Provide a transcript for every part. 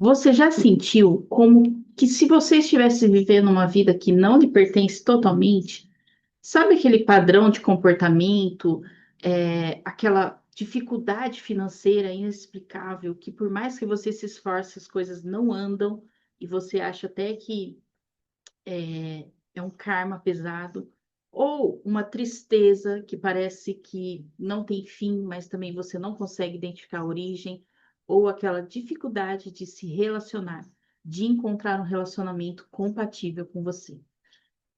Você já sentiu como que se você estivesse vivendo uma vida que não lhe pertence totalmente, sabe aquele padrão de comportamento, aquela dificuldade financeira inexplicável, que por mais que você se esforce, as coisas não andam e você acha até que é um karma pesado, ou uma tristeza que parece que não tem fim, mas também você não consegue identificar a origem, ou aquela dificuldade de se relacionar, de encontrar um relacionamento compatível com você.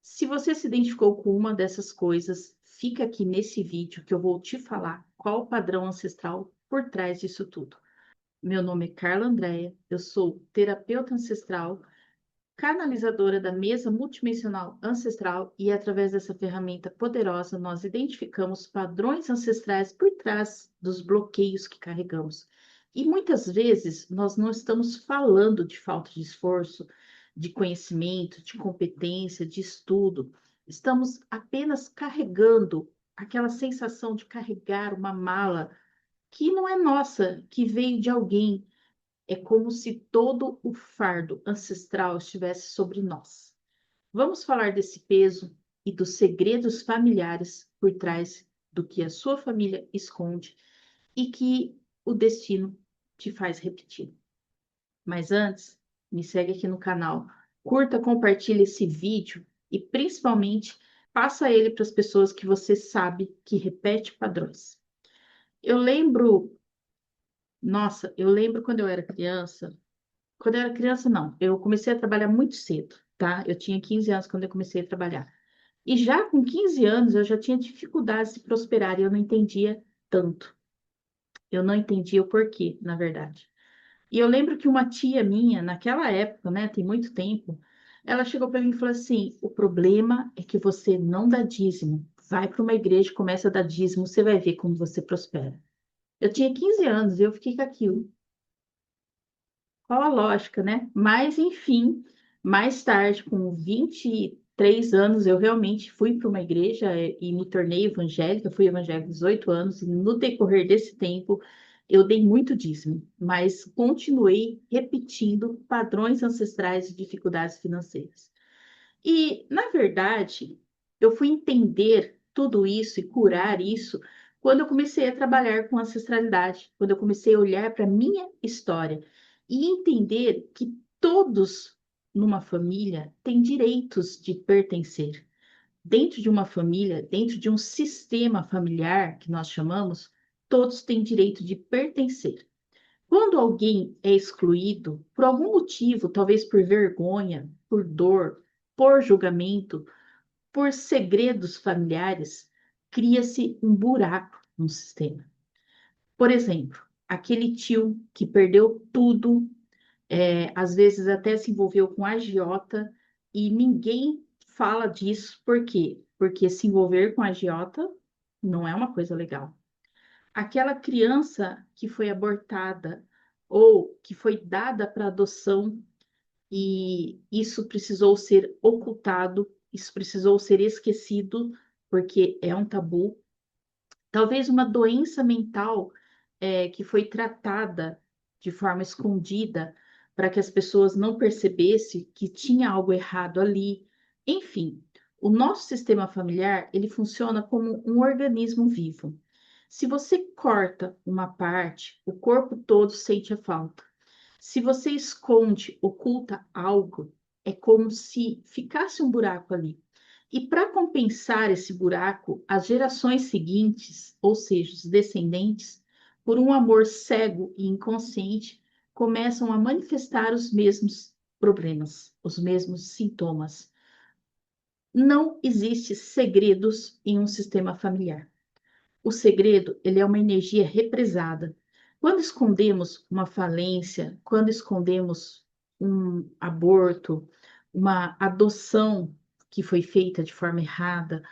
Se você se identificou com uma dessas coisas, fica aqui nesse vídeo que eu vou te falar qual o padrão ancestral por trás disso tudo. Meu nome é Carla Andréia, eu sou terapeuta ancestral, canalizadora da mesa multidimensional ancestral, e através dessa ferramenta poderosa nós identificamos padrões ancestrais por trás dos bloqueios que carregamos. E muitas vezes nós não estamos falando de falta de esforço, de conhecimento, de competência, de estudo. Estamos apenas carregando aquela sensação de carregar uma mala que não é nossa, que veio de alguém. É como se todo o fardo ancestral estivesse sobre nós. Vamos falar desse peso e dos segredos familiares por trás do que a sua família esconde e que o destino te faz repetir. Mas antes, me segue aqui no canal, curta, compartilhe esse vídeo e principalmente passa ele para as pessoas que você sabe que repete padrões. Eu lembro, nossa, eu lembro quando eu era criança. Quando eu era criança, não. Eu comecei a trabalhar muito cedo, tá? Eu tinha 15 anos quando eu comecei a trabalhar. E já com 15 anos eu já tinha dificuldades de prosperar e eu não entendia tanto. Eu não entendia o porquê, na verdade. E eu lembro que uma tia minha, naquela época, né, tem muito tempo, ela chegou para mim e falou assim: o problema é que você não dá dízimo. Vai para uma igreja e começa a dar dízimo, você vai ver como você prospera. Eu tinha 15 anos e eu fiquei com aquilo. Qual a lógica, né? Mas, enfim, mais tarde, com 23 anos, eu realmente fui para uma igreja e me tornei evangélica. Fui evangélica 18 anos, e no decorrer desse tempo, eu dei muito dízimo, mas continuei repetindo padrões ancestrais de dificuldades financeiras. E, na verdade, eu fui entender tudo isso e curar isso quando eu comecei a trabalhar com ancestralidade, quando eu comecei a olhar para a minha história e entender que todos numa família têm direitos de pertencer. Dentro de uma família, dentro de um sistema familiar que nós chamamos, todos têm direito de pertencer. Quando alguém é excluído, por algum motivo, talvez por vergonha, por dor, por julgamento, por segredos familiares, cria-se um buraco no sistema. Por exemplo, aquele tio que perdeu tudo, às vezes até se envolveu com agiota e ninguém fala disso. Por quê? Porque se envolver com agiota não é uma coisa legal. Aquela criança que foi abortada ou que foi dada para adoção e isso precisou ser ocultado, isso precisou ser esquecido, porque é um tabu. Talvez uma doença mental que foi tratada de forma escondida para que as pessoas não percebessem que tinha algo errado ali. Enfim, o nosso sistema familiar, ele funciona como um organismo vivo. Se você corta uma parte, o corpo todo sente a falta. Se você esconde, oculta algo, é como se ficasse um buraco ali. E para compensar esse buraco, as gerações seguintes, ou seja, os descendentes, por um amor cego e inconsciente, começam a manifestar os mesmos problemas, os mesmos sintomas. Não existe segredos em um sistema familiar. O segredo, ele é uma energia represada. Quando escondemos uma falência, quando escondemos um aborto, uma adoção que foi feita de forma errada,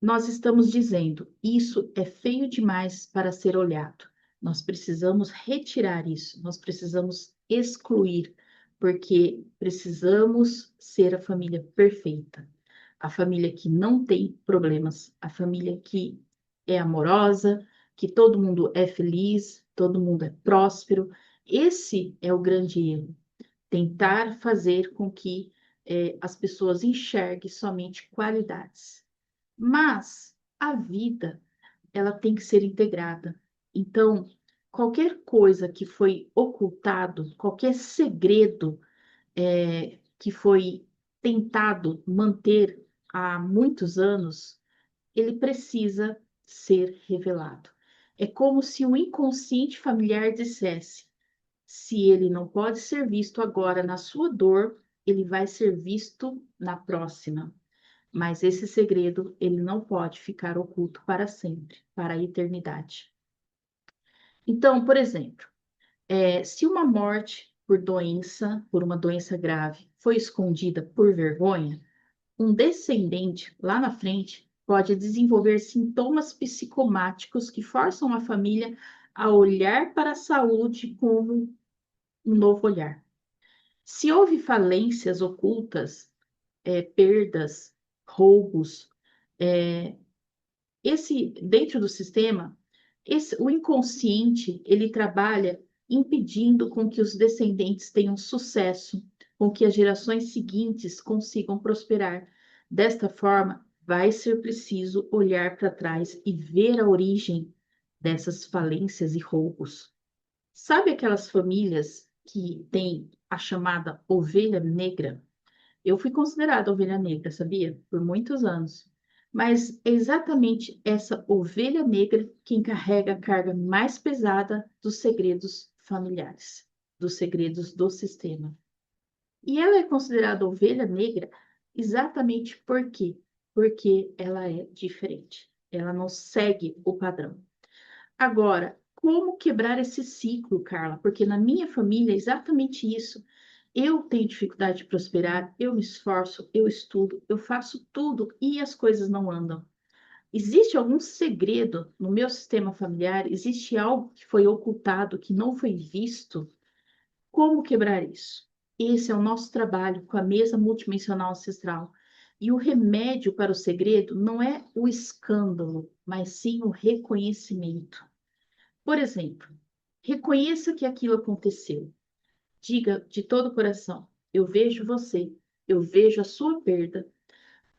nós estamos dizendo: isso é feio demais para ser olhado. Nós precisamos retirar isso, nós precisamos excluir, porque precisamos ser a família perfeita, a família que não tem problemas, a família que é amorosa, que todo mundo é feliz, todo mundo é próspero. Esse é o grande erro. Tentar fazer com que as pessoas enxerguem somente qualidades. Mas a vida, ela tem que ser integrada. Então, qualquer coisa que foi ocultado, qualquer segredo que foi tentado manter há muitos anos, ele precisa ser revelado. É como se o inconsciente familiar dissesse: se ele não pode ser visto agora na sua dor, ele vai ser visto na próxima. Mas esse segredo, ele não pode ficar oculto para sempre, para a eternidade. Então, por exemplo, se uma morte por doença, por uma doença grave, foi escondida por vergonha, um descendente lá na frente pode desenvolver sintomas psicomáticos que forçam a família a olhar para a saúde como um novo olhar. Se houve falências ocultas, perdas, roubos, é, dentro do sistema, o inconsciente ele trabalha impedindo com que os descendentes tenham sucesso, com que as gerações seguintes consigam prosperar. Desta forma, vai ser preciso olhar para trás e ver a origem dessas falências e roubos. Sabe aquelas famílias que têm a chamada ovelha negra? Eu fui considerada ovelha negra, sabia? Por muitos anos. Mas é exatamente essa ovelha negra quem carrega a carga mais pesada dos segredos familiares, dos segredos do sistema. E ela é considerada ovelha negra exatamente por quê? Porque ela é diferente. Ela não segue o padrão. Agora, como quebrar esse ciclo, Carla? Porque na minha família é exatamente isso. Eu tenho dificuldade de prosperar, eu me esforço, eu estudo, eu faço tudo e as coisas não andam. Existe algum segredo no meu sistema familiar? Existe algo que foi ocultado, que não foi visto? Como quebrar isso? Esse é o nosso trabalho com a mesa multidimensional ancestral. E o remédio para o segredo não é o escândalo, mas sim o reconhecimento. Por exemplo, reconheça que aquilo aconteceu. Diga de todo o coração: eu vejo você, eu vejo a sua perda.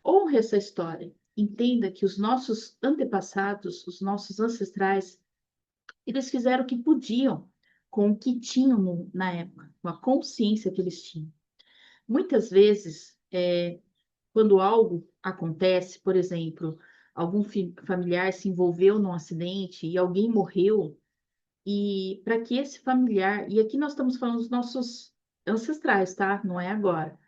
Honre essa história. Entenda que os nossos antepassados, os nossos ancestrais, eles fizeram o que podiam com o que tinham na época, com a consciência que eles tinham. Muitas vezes, quando algo acontece, por exemplo, algum familiar se envolveu num acidente e alguém morreu, e para que esse familiar, e aqui nós estamos falando dos nossos ancestrais, tá? Não é agora.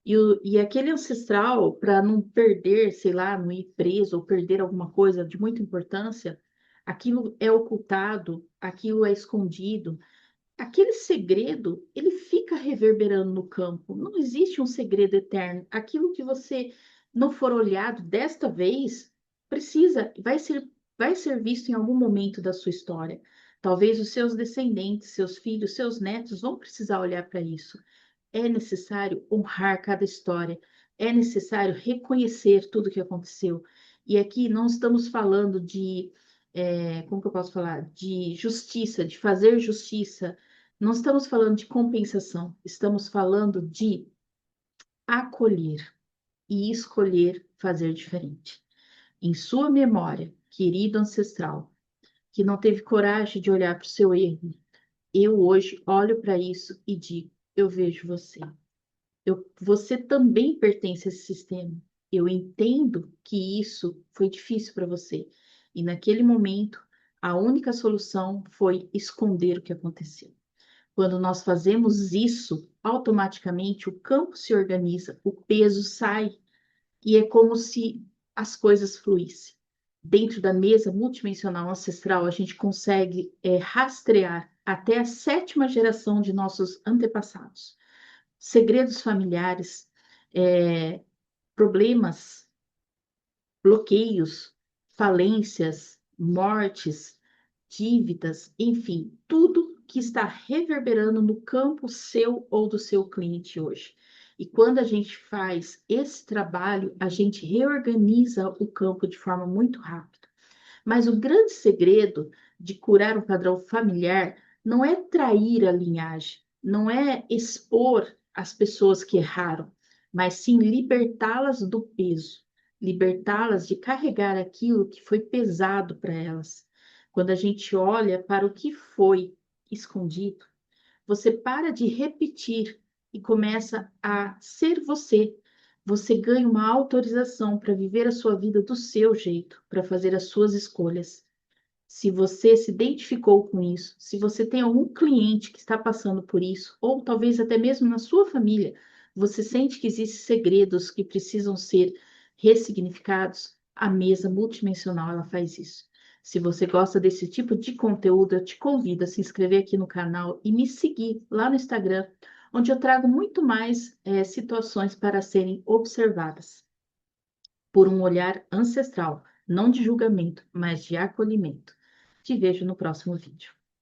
E aquele ancestral, para não perder, sei lá, não ir preso ou perder alguma coisa de muita importância, aquilo é ocultado, aquilo é escondido. Aquele segredo, ele fica reverberando no campo. Não existe um segredo eterno. Aquilo que você não for olhado desta vez, vai ser visto em algum momento da sua história. Talvez os seus descendentes, seus filhos, seus netos vão precisar olhar para isso. É necessário honrar cada história, é necessário reconhecer tudo o que aconteceu. E aqui não estamos falando de, como que eu posso falar? De justiça, de fazer justiça. Não estamos falando de compensação, estamos falando de acolher e escolher fazer diferente. Em sua memória, querido ancestral, que não teve coragem de olhar para o seu erro, eu hoje olho para isso e digo: eu vejo você. Você também pertence a esse sistema. Eu entendo que isso foi difícil para você. E naquele momento, a única solução foi esconder o que aconteceu. Quando nós fazemos isso, automaticamente o campo se organiza, o peso sai e é como se as coisas fluíssem. Dentro da mesa multidimensional ancestral, a gente consegue rastrear até a sétima geração de nossos antepassados. Segredos familiares, é, problemas, bloqueios, falências, mortes, dívidas, enfim, tudo que está reverberando no campo seu ou do seu cliente hoje. E quando a gente faz esse trabalho, a gente reorganiza o campo de forma muito rápida. Mas o grande segredo de curar um padrão familiar não é trair a linhagem, não é expor as pessoas que erraram, mas sim libertá-las do peso, libertá-las de carregar aquilo que foi pesado para elas. Quando a gente olha para o que foi escondido, você para de repetir e começa a ser você. Você ganha uma autorização para viver a sua vida do seu jeito, para fazer as suas escolhas. Se você se identificou com isso, se você tem algum cliente que está passando por isso, ou talvez até mesmo na sua família, você sente que existem segredos que precisam ser ressignificados, a mesa multidimensional ela faz isso. Se você gosta desse tipo de conteúdo, eu te convido a se inscrever aqui no canal e me seguir lá no Instagram, onde eu trago muito mais situações para serem observadas por um olhar ancestral, não de julgamento, mas de acolhimento. Te vejo no próximo vídeo.